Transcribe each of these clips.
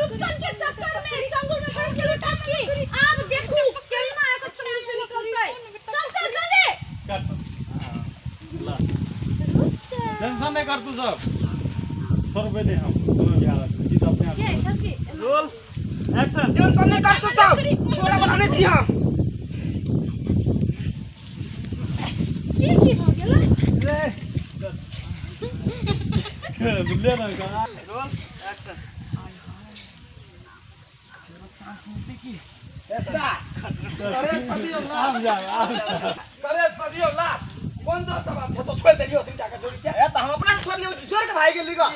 रुपचन के चक्कर में चंगुल में फंस गेली टस्की। अब देखू केना एक चंगुल से निकलतै। चल चल जल्दी कर ला टेंशन नहीं कर तू सब 100 रुपए दे हम दोनों यार जीत अपने आप रोल एक्शन टेंशन नहीं कर तू सब छोरा बनाने छी हम की हो गेलै ले दुबले ना का रोल एक्शन ऐसा अरे पदियोला करे पदियोला कौन सा सब तो छोड़ देलियो तुम जाकर जोड़ी के ए त हम अपना छोड़ लियो छोड़ के भाई के लिगा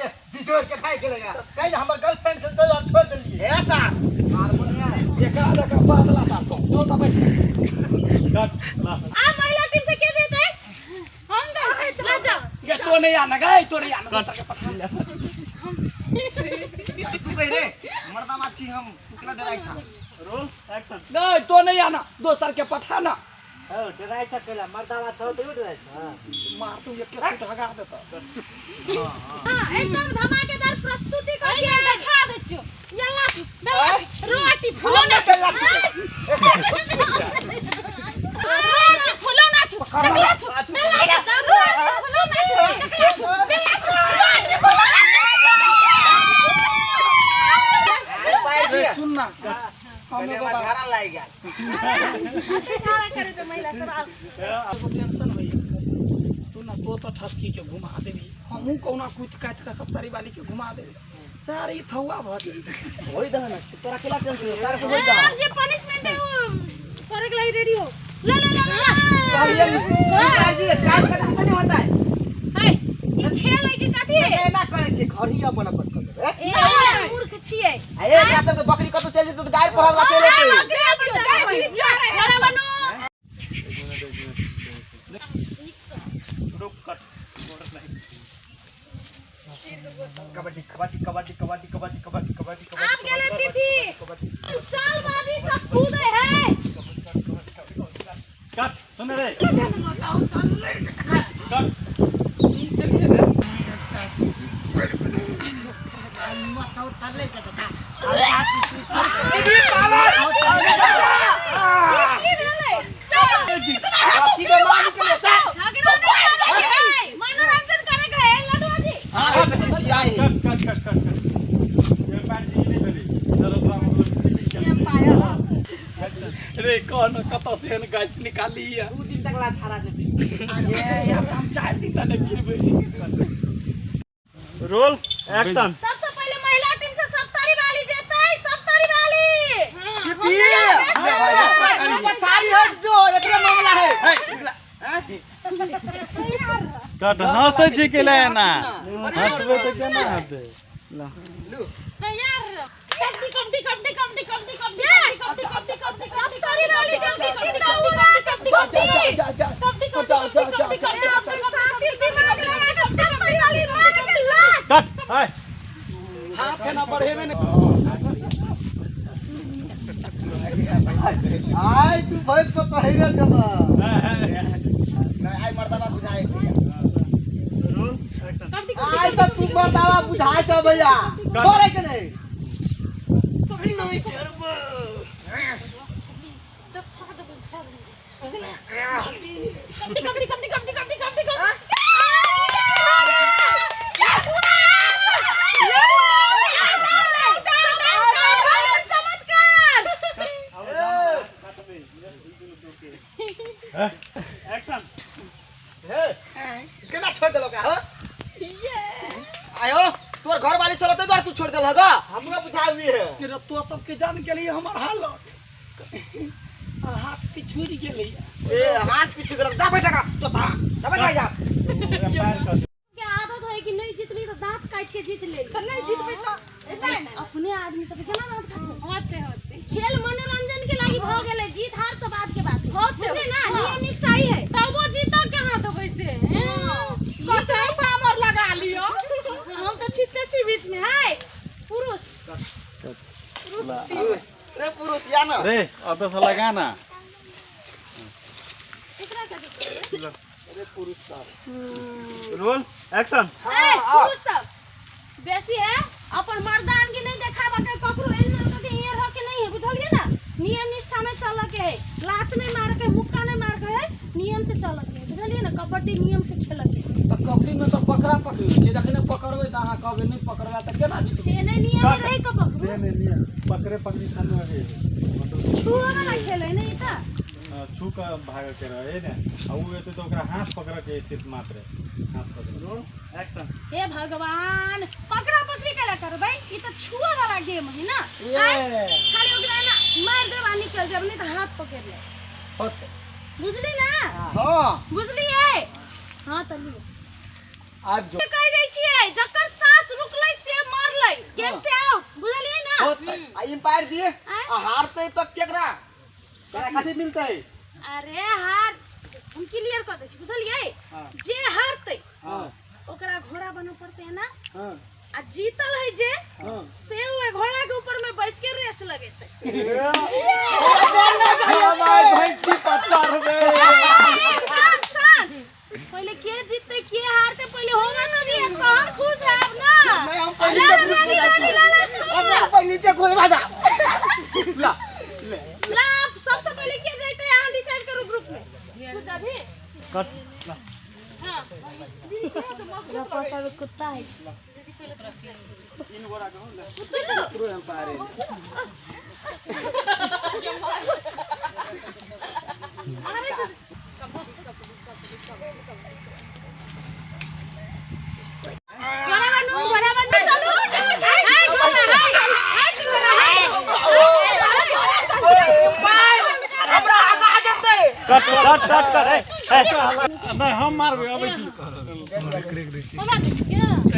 छोड़ के भाई के लगा कहीं हमर गर्लफ्रेंड से तो छोड़ देलिए ऐसा मार बुनिया ये का बादला बात तो तब कट ला आ महिला टीम से के देते हम दे ले जा ये तो नहीं आना गए तो नहीं आना के पकड़ ले तू कह रे मर्दा माछी हम कुकरा डराई था रोल एक्शन नहीं तो नहीं आना दोसर के पठाना हो डराई छकेला मर्दावा छ त डराई छ मार तू एक के सूट हगा देता हां एकदम धमाकेदार प्रस्तुति करके दिखा देछो यल्ला छु रोटी फुलौना छु रोटी फुलौना छु चकला छु मेला रोटी फुलौना छु चकला छु मेला छु रोटी फुलौना सुनना हमें घरा लाई गया सारा करे तो महिला सब आपको टेंशन होई सुनना तो ठसकी के घुमा देबी हमहू कोना कुछ काट के सब तारी वाली के घुमा देबी सारी थौआ भ जाई होई दहन तोरा केला टेंशन तार को होई दा ये पनिशमेंट है वो करे के लिए रेडी हो ला ला ला ला जी काम खत्म नहीं होता है हाय ये खेल है कि काटी है ना करे छे घर ही अपन अपन कर ए मूर्ख छिए ए एकरा सब बकरी कतो चल जेतो गाय पढ़ा चले ते रुक कट कबड्डी कबड्डी कबड्डी कबड्डी कबड्डी कबड्डी कबड्डी आप गेले दीदी चल बादी सब कूदे है कट सुन रे कट मनोरंजन करे गए लड्डू जी कट ये पैंट जी नहीं मिली चलो रे कौन कतो से न गैस निकाली है 2 दिन तक ला छाड़ा दे ये हम 4 दिन तक गिरबे रोल एक्शन सबसे पहले महिला टीम से सब तारी वाली जीते सब तारी वाली पछाड़ी हट जो एकरे मामला है कट हंसे छी के ले ना हंसबे तो केना हेते ला यार कबड्डी कबड्डी कबड्डी कबड्डी कबड्डी कबड्डी कबड्डी कबड्डी कबड्डी तारी वाली कबड्डी कबड्डी कबड्डी कबड्डी कबड्डी कट हाय हाथ ना बढ़े में आई तू बहुत को चाहिए जमा आई मर्दावा बुझाए रोल एक्शन आई तो तू मर्दावा बुझाए छ भैया छोड़े के नहीं कभी नहीं छोड़बो कबड्डी कबड्डी कबड्डी कबड्डी कबड्डी एक्शन केना छोड़ देलो का हो आयो तोर घर वाली चलते तो तू छोड़ देलह गा हमरा बुझाई हुई है कि तो सबके जान के लिए हमर हाल हाथ पिछुड़ गेलै ए हाथ पीछे कर जा बेटा का चोता जा बेटा जा एम्पायर कर क्या आदत है कि नहीं जीतनी तो दांत काट के जीत ले तो नहीं जीतबे तो अपने आदमी सब केना दांत काट होते खेल मनोरंजन के लागि भ गेले जीत हार तो बात के बात होते ना नियम निष्ठा ही है तब वो जीता कहां तो वैसे कते पावर लगा लियो हम तो छिटते छी बीच में है पुरुष रे पुरुष या ना रे अब तो लगा ना एकरा का रे पुरुष सब रोल एक्शन पुरुष सब बेसी है अपन मर्दानगी नहीं देखाबा के ककरो एना के हियर हो के नहीं है बुझलिए ना नियम निष्ठा में चल के है लात नहीं मार के मुक्का नहीं मार के है नियम से चल के बुझलिए ना कबड्डी नियम से खेल के तो कबड्डी में तो पकड़ा पकड़ी छै जखने पकड़बै त अहाँ कहबै नहीं पकड़ला त केना जीतबै ये नहीं नियम रही को पकड़ो नहीं पकड़े पकड़ी खाने है छुआ वाला खेल है नहीं था छू का भाग के रहे ने आ उ एते तो ओकरा हाथ पकड़ के सिर्फ मात्र हाथ पकड़ एक्शन हे भगवान पकड़ा पकड़ी केला करबै ई तो छुआ वाला गेम है ना ये खाली ओकरा ना मार देबा निकल जब नहीं तो हाथ पकड़ ले होत बुझली ना हां बुझलिए हां तली आज जो कह दै छियै जकर सांस रुकलै से मारलै गेम से आउट बुझलिए ना होत आ एम्पायर जी आ हारतै त केकरा केकरा खातिर मिलतै अरे हार हम क्लियर कर दै छी बुझलिए हां जे हारतै हां ओकरा घोड़ा बनऽ पड़तै है ना हां आ जीतल है जे हां से वो घोड़ा के ऊपर में बैठ के रेस लगेतै हमार भैंसी 50 रुपए पहले के जीतते के हारते पहले होगा तो नहीं तो हम खुश है अब ना मैं हम पहले से खोल बाजा ला ला सबसे पहले के जाते हैं हम डिसाइड करो ग्रुप में कुछ अभी कट हां तो कुत्ता है इन गोरा के कुत्ता लो पूरा एम्पायर बराबर चलो हमरा आगा आ जतै कट नहीं हम मारबे अबै छी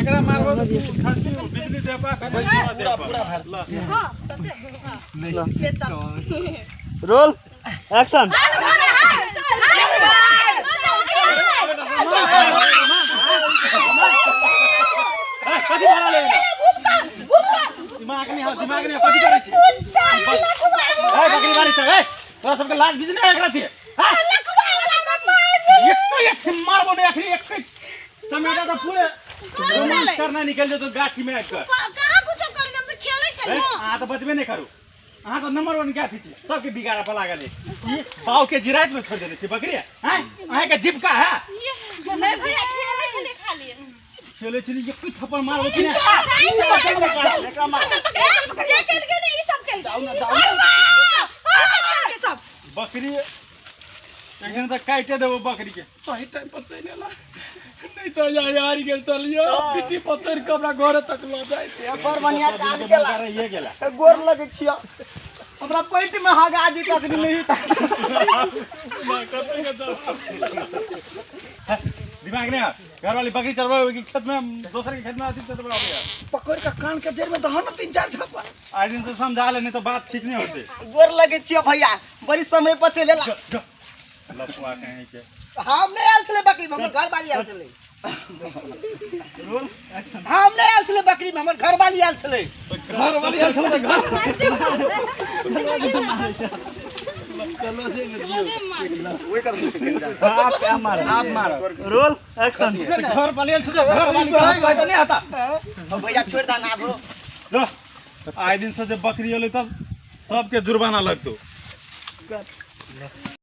एकरा मारबो तो खासी बिजली देबा के पैसा देबा पूरा भर हां सबसे रोल एक्शन कथि बना ले दिमाग नहीं कथि करै छी ए बकरी बारी से ए तोरा सबके लाज बिज नहीं एकरा थी हां एक मारबो ने आखिर एक टमाटर तो पूरे रोमांस करना निकल जे तो गाछी में आकर कहां कुछ कर हम खेलै छै आ तो बचबे नहीं करू अहाँ तो नंबर 1 गाछी छी सबके बिगाड़ा पर लागल है ई बाव के जिरात में छोड़ देले छी बकरी हैं अहाँ के जीविका है नहीं भैया खेलै छले खाली चले चली एक थप्पड़ मारबो कि ना एकरा मार जे कर के नहीं सब खेल जाऊ ना सब बकरी एखन तक काटे देबो बकरी के सही टाइम पर चले ला नहीं तो यार गेल चलियो पिटी पत्थर के हमरा घर तक ल जाय बड़ बढ़िया काम केला ये गेला गोर लगे छियो हमरा पेट में हागा जी तक नहीं दिमाग नहीं घर वाली बकरी चरवाओ कि खेत में दूसरे के खेत में आती तो बड़ा हो गया पकड़ के कान के जड़ में दहन 3-4 थप्पड़ आज दिन तो समझा ले नहीं तो बात ठीक नहीं होती गोर लगे छियो भैया बड़ी समय पर चले ला लफुआ कहीं के हम नहीं आल छले बकरी में हमर घर वाली आल छले रोल एक्शन हम नहीं आल छले बकरी में हमर घर वाली आल छले घर वाली आल चलो घर चलो दे ओए कर आप क्या मार आप मारो रोल एक्शन घर वाली आल चलो घर वाली का तो नहीं आता भैया छोड़ दा ना भो लो आज दिन से जब बकरी होले तब सबके जुर्माना लगतो